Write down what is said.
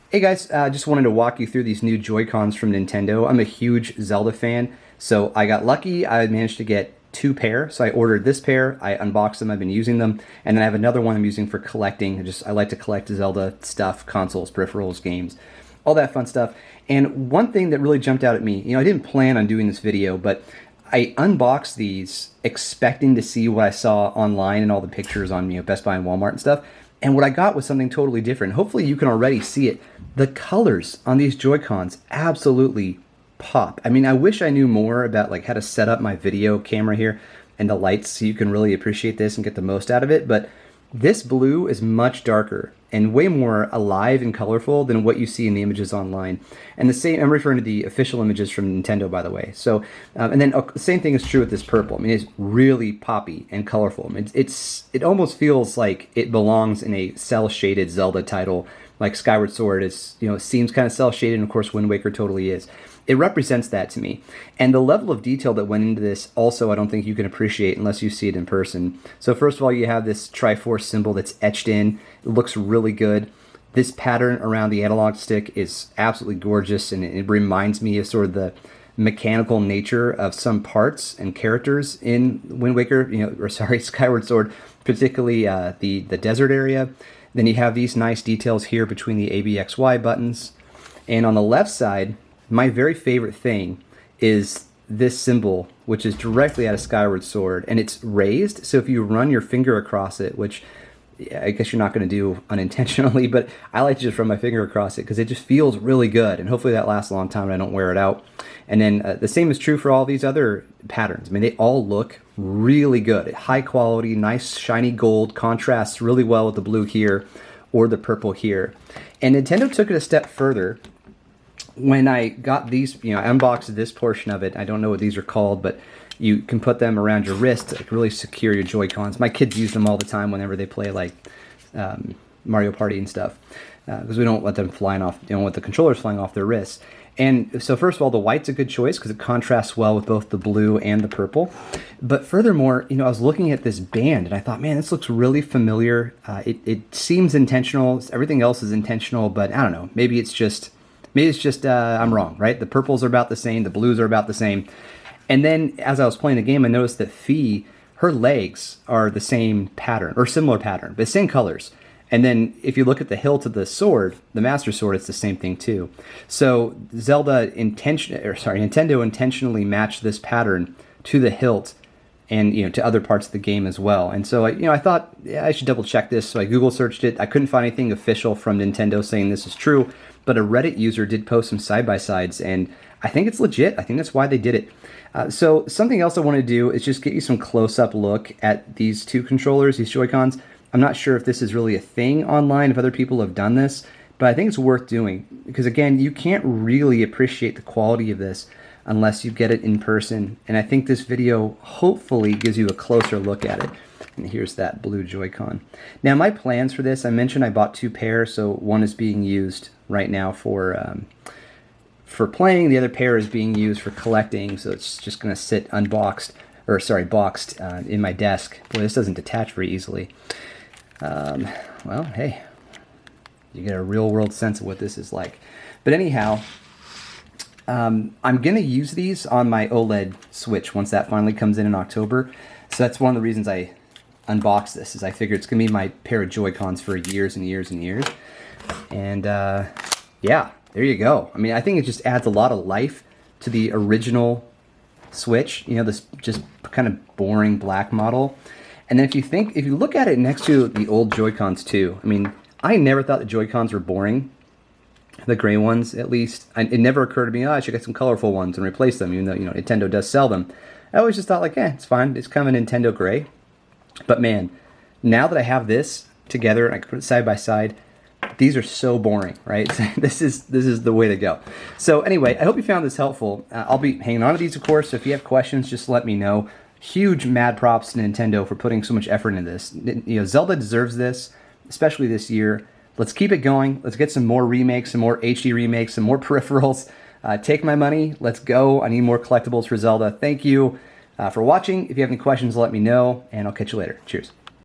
Hey guys, just wanted to walk you through these new Joy-Cons from Nintendo. I'm a huge Zelda fan, so I got lucky. I managed to get two pair. So I ordered this pair, I unboxed them, I've been using them, and then I have another one I'm using for collecting. I like to collect Zelda stuff, consoles, peripherals, games, all that fun stuff. And one thing that really jumped out at me, I didn't plan on doing this video, but I unboxed these expecting to see what I saw online and all the pictures on Best Buy and Walmart and stuff. And what I got was something totally different. Hopefully you can already see it. The colors on these Joy-Cons absolutely pop. I mean, I wish I knew more about like how to set up my video camera here and the lights so you can really appreciate this and get the most out of it. But this blue is much darker and way more alive and colorful than what you see in the images online. And the same, I'm referring to the official images from Nintendo, by the way. So, and then the same thing is true with this purple. I mean, it's really poppy and colorful. It almost feels like it belongs in a cel-shaded Zelda title, like Skyward Sword is, it seems kind of cel-shaded, and of course Wind Waker totally is. It represents that to me. And the level of detail that went into this also I don't think you can appreciate unless you see it in person. So first of all, you have this Triforce symbol that's etched in. It looks really good. This pattern around the analog stick is absolutely gorgeous, and it reminds me of sort of the mechanical nature of some parts and characters in Wind Waker, Skyward Sword, particularly the desert area. Then you have these nice details here between the ABXY buttons. And on the left side, my very favorite thing is this symbol, which is directly out of Skyward Sword, and it's raised. So if you run your finger across it, which I guess you're not going to do unintentionally, but I like to just run my finger across it because it just feels really good, and hopefully that lasts a long time and I don't wear it out. And then the same is true for all these other patterns. I mean, they all look really good. High quality, nice shiny gold, contrasts really well with the blue here or the purple here. And Nintendo took it a step further. When I got these, I unboxed this portion of it. I don't know what these are called, but you can put them around your wrist to really secure your Joy-Cons. My kids use them all the time whenever they play like Mario Party and stuff, because we don't let them flying off, don't want the controllers flying off their wrists. And so first of all, the white's a good choice because it contrasts well with both the blue and the purple. But furthermore, I was looking at this band and I thought, man, this looks really familiar. It seems intentional. Everything else is intentional, but I don't know. Maybe it's just I'm wrong, right? The purples are about the same, the blues are about the same. And then as I was playing the game, I noticed that Fee, her legs are the same pattern, or similar pattern, but same colors. And then if you look at the hilt of the sword, the Master Sword, it's the same thing too. So Nintendo intentionally matched this pattern to the hilt and to other parts of the game as well. And so I thought, yeah, I should double check this. So I Google searched it. I couldn't find anything official from Nintendo saying this is true, but a Reddit user did post some side-by-sides, and I think it's legit. I think that's why they did it. So something else I want to do is just get you some close-up look at these two controllers, these Joy-Cons. I'm not sure if this is really a thing online, if other people have done this, but I think it's worth doing because, again, you can't really appreciate the quality of this unless you get it in person. And I think this video hopefully gives you a closer look at it. And here's that blue Joy-Con. Now, my plans for this, I mentioned I bought two pairs, so one is being used right now for playing. The other pair is being used for collecting, so it's just going to sit boxed in my desk. Boy, this doesn't detach very easily. Well, hey, you get a real-world sense of what this is like. But anyhow, I'm going to use these on my OLED Switch once that finally comes in October. So that's one of the reasons I unboxed this, is I figured it's going to be my pair of Joy-Cons for years and years and years. And yeah, there you go. I mean, I think it just adds a lot of life to the original Switch, this just kind of boring black model. And then if you look at it next to the old Joy-Cons too, I mean, I never thought the Joy-Cons were boring. The gray ones, at least. It never occurred to me, I should get some colorful ones and replace them, even though, Nintendo does sell them. I always just thought like, it's fine. It's kind of a Nintendo gray. But man, now that I have this together and I can put it side by side, these are so boring, right? This is the way to go. So anyway, I hope you found this helpful. I'll be hanging on to these, of course. So if you have questions, just let me know. Huge mad props to Nintendo for putting so much effort into this. Zelda deserves this, especially this year. Let's keep it going. Let's get some more remakes, some more HD remakes, some more peripherals. Take my money. Let's go. I need more collectibles for Zelda. Thank you for watching. If you have any questions, let me know, and I'll catch you later. Cheers.